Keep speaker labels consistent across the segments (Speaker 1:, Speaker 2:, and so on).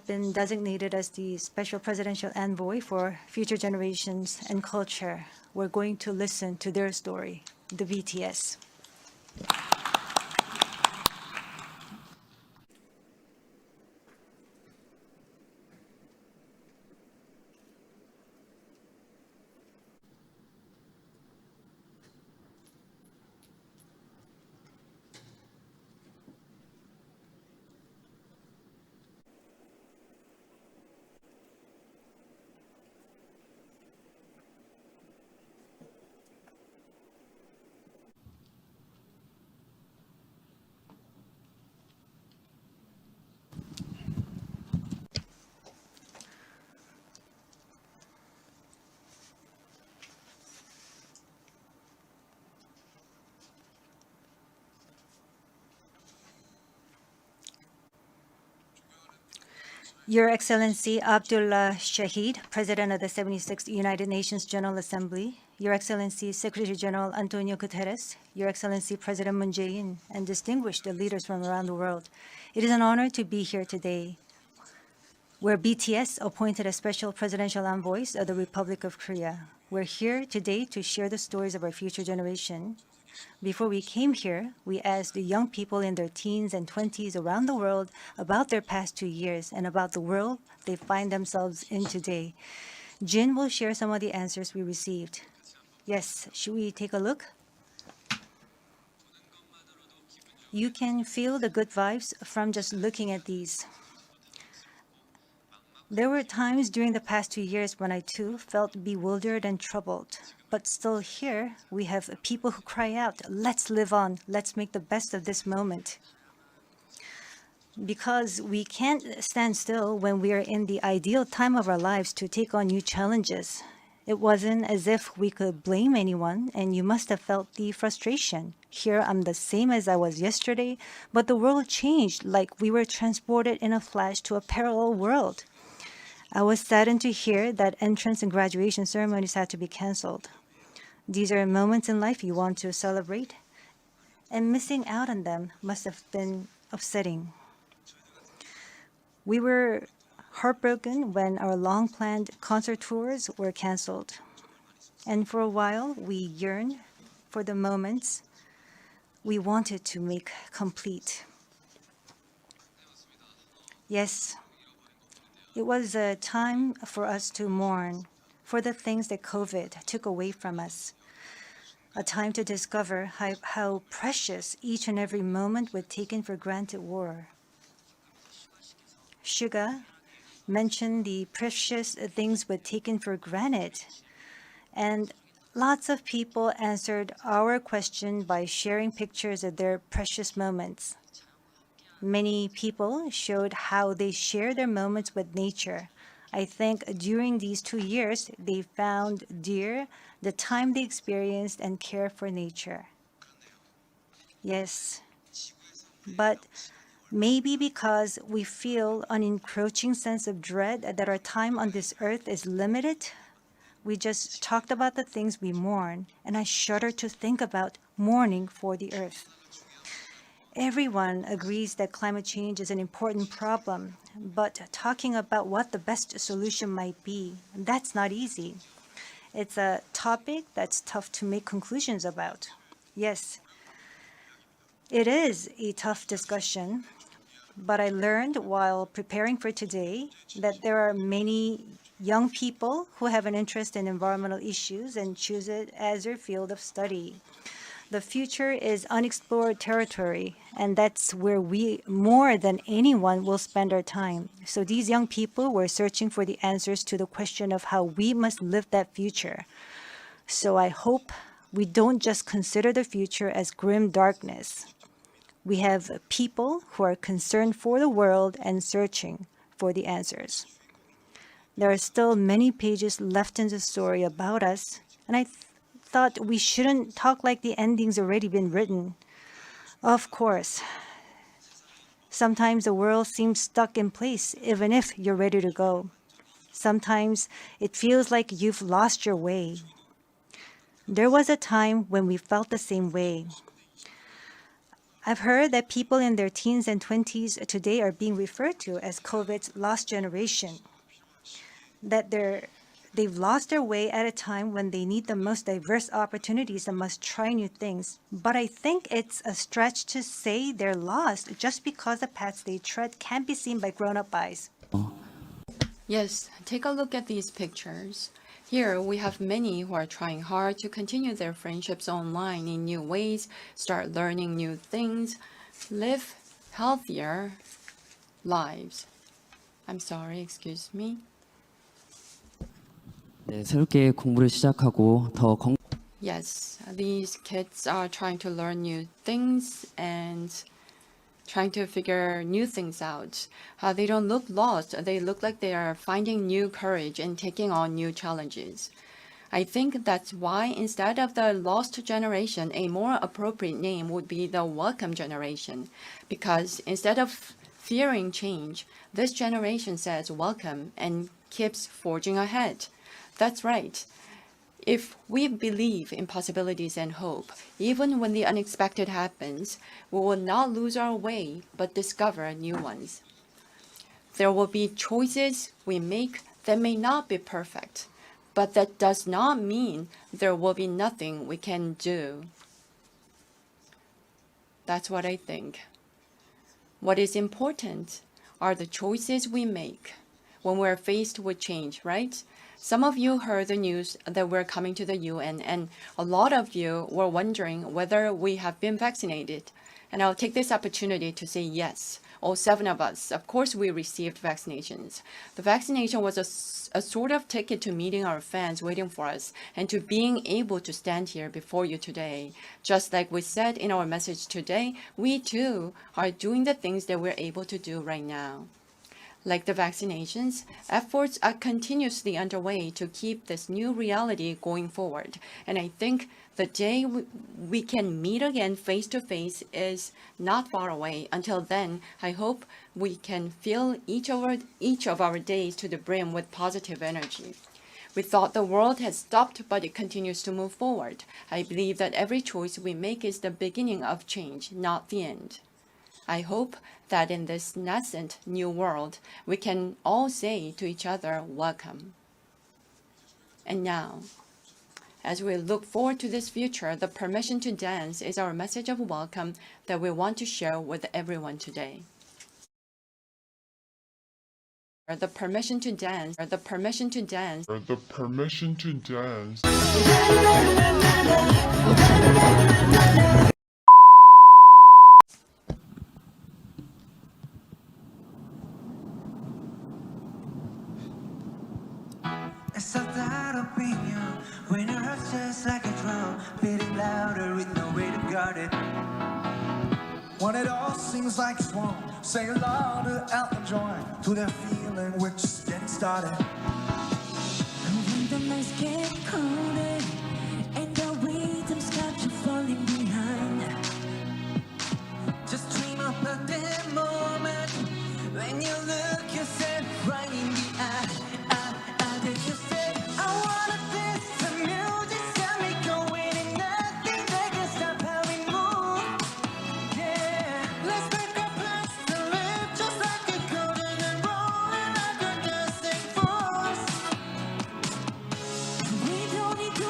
Speaker 1: been designated as the special presidential envoy for future generations and culture. We're going to listen to their story, the BTS. Your Excellency Abdullah Shahid, President of the 76th United Nations General Assembly, Your Excellency Secretary General Antonio Guterres, Your Excellency President Moon Jae-in, and distinguished leaders from around the world, it is an honor to be here today, where BTS appointed as special presidential envoys of the Republic of Korea. We're here today to share the stories of our future generation. Before we came here, we asked the young people in their teens and 20s around the world about their past 2 years and about the world they find themselves in today. Jin will share some of the answers we received. Yes, should we take a look? You can feel the good vibes from just looking at these. There were times during the past 2 years when I too felt bewildered and troubled. But still here, we have people who cry out, let's live on, let's make the best of this moment. Because we can't stand still when we are in the ideal time of our lives to take on new challenges. It wasn't as if we could blame anyone, and you must have felt the frustration. Here, I'm the same as I was yesterday, but the world changed like we were transported in a flash to a parallel world. I was saddened to hear that entrance and graduation ceremonies had to be canceled. These are moments in life you want to celebrate, and missing out on them must have been upsetting. We were heartbroken when our long-planned concert tours were canceled. And for a while, we yearned for the moments we wanted to make complete. Yes, it was a time for us to mourn for the things that COVID took away from us. A time to discover how precious each and every moment we'd taken for granted were. Suga mentioned the precious things we'd taken for granted, and lots of people answered our question by sharing pictures of their precious moments. Many people showed how they share their moments with nature. I think during these 2 years, they found dear the time they experienced and care for nature. Yes, but maybe because we feel an encroaching sense of dread that our time on this earth is limited, we just talked about the things we mourn, and I shudder to think about mourning for the earth. Everyone agrees that climate change is an important problem, but talking about what the best solution might be, that's not easy. It's a topic that's tough to make conclusions about. Yes, it is a tough discussion, but I learned while preparing for today that there are many young people who have an interest in environmental issues and choose it as their field of study. The future is unexplored territory, and that's where we, more than anyone, will spend our time. So these young people were searching for the answers to the question of how we must live that future. So I hope we don't just consider the future as grim darkness. We have people who are concerned for the world and searching for the answers. There are still many pages left in the story about us, and I thought we shouldn't talk like the ending's already been written. Of course, sometimes the world seems stuck in place, even if you're ready to go. Sometimes it feels like you've lost your way. There was a time when we felt the same way. I've heard that people in their teens and 20s today are being referred to as COVID's lost generation, that they've lost their way at a time when they need the most diverse opportunities and must try new things. But I think it's a stretch to say they're lost just because the paths they tread can't be seen by grown-up eyes.
Speaker 2: Yes, take a look at these pictures. Here we have many who are trying hard to continue their friendships online in new ways, start learning new things, live healthier lives. I'm sorry, excuse me.
Speaker 3: 네, 새롭게 공부를 시작하고 더
Speaker 2: Yes, these kids are trying to learn new things and trying to figure new things out. They don't look lost. They look like they are finding new courage and taking on new challenges. I think that's why instead of the lost generation, a more appropriate name would be the welcome generation. Because instead of fearing change, this generation says welcome and keeps forging ahead. That's right. If we believe in possibilities and hope, even when the unexpected happens, we will not lose our way, but discover new ones. There will be choices we make that may not be perfect, but that does not mean there will be nothing we can do. That's what I think. What is important are the choices we make when we're faced with change, right? Some of you heard the news that we're coming to the UN, and a lot of you were wondering whether we have been vaccinated. And I'll take this opportunity to say yes. All 7 of us, of course, we received vaccinations. The vaccination was a sort of ticket to meeting our fans waiting for us and to being able to stand here before you today. Just like we said in our message today, we too are doing the things that we're able to do right now. Like the vaccinations, efforts are continuously underway to keep this new reality going forward. And I think the day we can meet again face to face is not far away. Until then, I hope we can fill each of our days to the brim with positive energy. We thought the world had stopped, but it continues to move forward. I believe that every choice we make is the beginning of change, not the end. I hope that in this nascent new world, we can all say to each other, welcome. And now, as we look forward to this future, the permission to dance is our message of welcome that we want to share with everyone today. The permission to dance, the permission to dance,
Speaker 4: the permission to dance.
Speaker 5: It's so that opinion when your heart's just like a drum, beating louder with no way to guard it. When it all seems like it's wrong, say along to Elton John, to that feeling we're just getting started.
Speaker 6: And when the nights get colder and the rhythms start to falling behind,
Speaker 5: Just dream of that moment when you look yourself right in the eye. Did you say I wanna dance? The music's got me going and nothing that can stop how we move. Yeah, let's make our plans to live just like a golden and rolling like a dancing force.
Speaker 6: we don't need to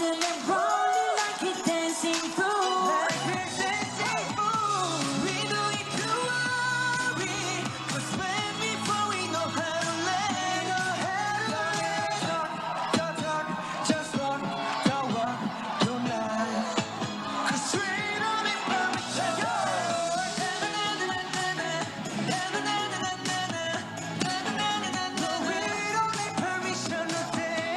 Speaker 6: golden and rolling like a dancing fool.
Speaker 5: Like a dancing fool. We don't need to worry, 'cause when we fall, we know how to let go. Talk, just walk, don't walk, don't lie. 'Cause we don't need permission. No, we don't need permission to
Speaker 6: We don't need permission to dance.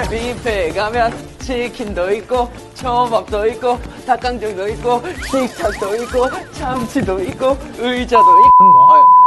Speaker 7: 뷔페 가면 치킨도 있고 초밥도 있고 닭강정도 있고 식탁도 있고 참치도 있고 의자도 있고